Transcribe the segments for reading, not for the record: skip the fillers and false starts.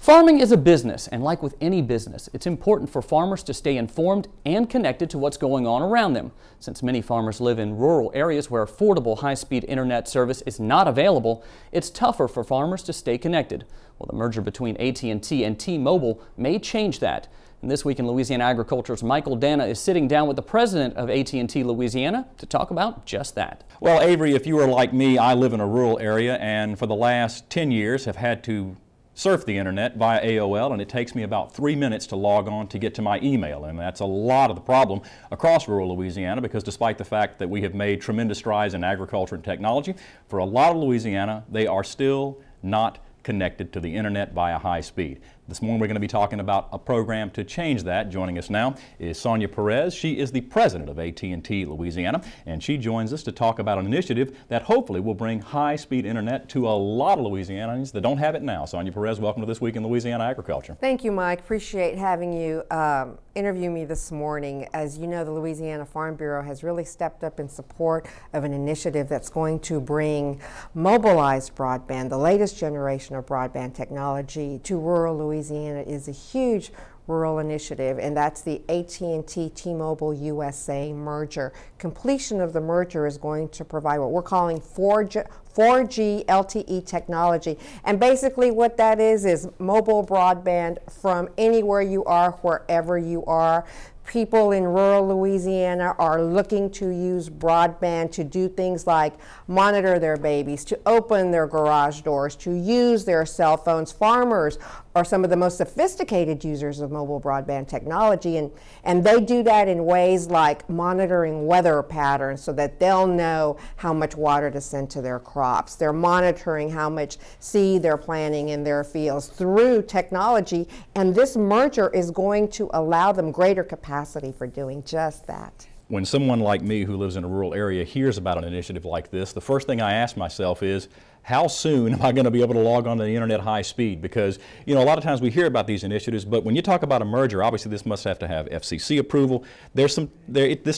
Farming is a business, and like with any business, it's important for farmers to stay informed and connected to what's going on around them. Since many farmers live in rural areas where affordable high-speed internet service is not available, it's tougher for farmers to stay connected. Well, the merger between AT&T and T-Mobile may change that. And this week in Louisiana Agriculture's Michael Danna is sitting down with the president of AT&T Louisiana to talk about just that. Well, Avery, if you are like me, I live in a rural area and for the last 10 years have had to surf the internet via AOL, and it takes me about 3 minutes to log on to get to my email, and that's a lot of the problem across rural Louisiana, because despite the fact that we have made tremendous strides in agriculture and technology, for a lot of Louisiana they are still not connected to the internet via high speed. This morning we're going to be talking about a program to change that. Joining us now is Sonia Perez. She is the president of AT&T Louisiana, and she joins us to talk about an initiative that hopefully will bring high-speed internet to a lot of Louisianans that don't have it now. Sonia Perez, welcome to This Week in Louisiana Agriculture. Thank you, Mike. Appreciate having you interview me this morning. As you know, the Louisiana Farm Bureau has really stepped up in support of an initiative that's going to bring mobilized broadband, the latest generation of broadband technology, to rural Louisiana. Is a huge rural initiative, and that's the AT&T T-Mobile USA merger. Completion of the merger is going to provide what we're calling 4G LTE technology, and basically what that is mobile broadband from anywhere you are, wherever you are. People in rural Louisiana are looking to use broadband to do things like monitor their babies, to open their garage doors, to use their cell phones. Farmers are some of the most sophisticated users of mobile broadband technology, and they do that in ways like monitoring weather patterns so that they'll know how much water to send to their crops. They're monitoring how much seed they're planting in their fields through technology, and this merger is going to allow them greater capacity for doing just that. When someone like me who lives in a rural area hears about an initiative like this, the first thing I ask myself is, how soon am I going to be able to log on to the internet high speed? Because, you know, a lot of times we hear about these initiatives, but when you talk about a merger, obviously this must have to have FCC approval. This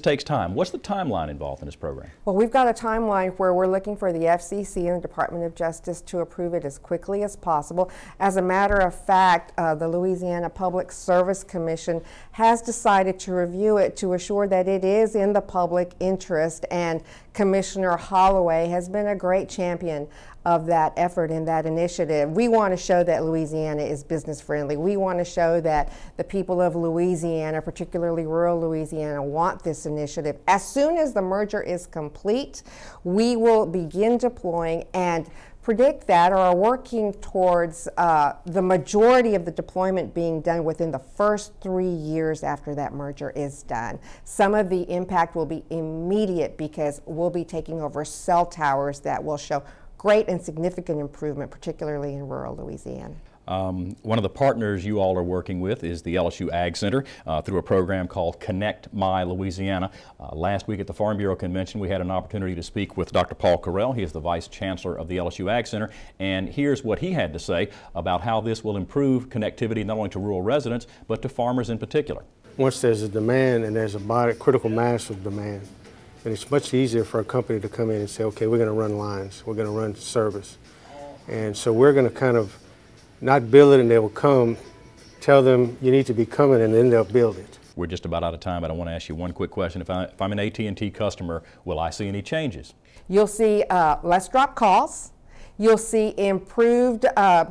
takes time. What's the timeline involved in this program? Well, we've got a timeline where we're looking for the FCC and the Department of Justice to approve it as quickly as possible. As a matter of fact, the Louisiana Public Service Commission has decided to review it to assure that it is in the public interest, and Commissioner Holloway has been a great champion of that effort and that initiative. We want to show that Louisiana is business friendly. We want to show that the people of Louisiana, particularly rural Louisiana, want this initiative. As soon as the merger is complete, we will begin deploying and predict that, or are working towards the majority of the deployment being done within the first 3 years after that merger is done. Some of the impact will be immediate because we'll be taking over cell towers that will show great and significant improvement, particularly in rural Louisiana. One of the partners you all are working with is the LSU Ag Center through a program called Connect My Louisiana. Last week at the Farm Bureau Convention, we had an opportunity to speak with Dr. Paul Carell. He is the Vice Chancellor of the LSU Ag Center, and here's what he had to say about how this will improve connectivity not only to rural residents, but to farmers in particular. Once there's a demand and there's a critical mass of demand, and it's much easier for a company to come in and say, okay, we're going to run lines, we're going to run service. And so we're going to kind of not build it and they will come, tell them you need to be coming, and then they'll build it. We're just about out of time, but I want to ask you one quick question. If I'm an AT&T customer, will I see any changes? You'll see less drop calls. You'll see improved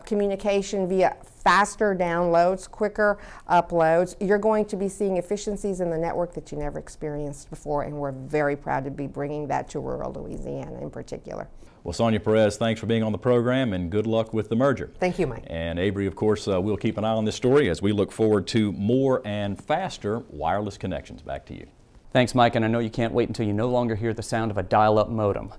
communication via faster downloads, quicker uploads. You're going to be seeing efficiencies in the network that you never experienced before, and we're very proud to be bringing that to rural Louisiana in particular. Well, Sonia Perez, thanks for being on the program, and good luck with the merger. Thank you, Mike. And Avery, of course, we'll keep an eye on this story as we look forward to more and faster wireless connections. Back to you. Thanks, Mike, and I know you can't wait until you no longer hear the sound of a dial-up modem.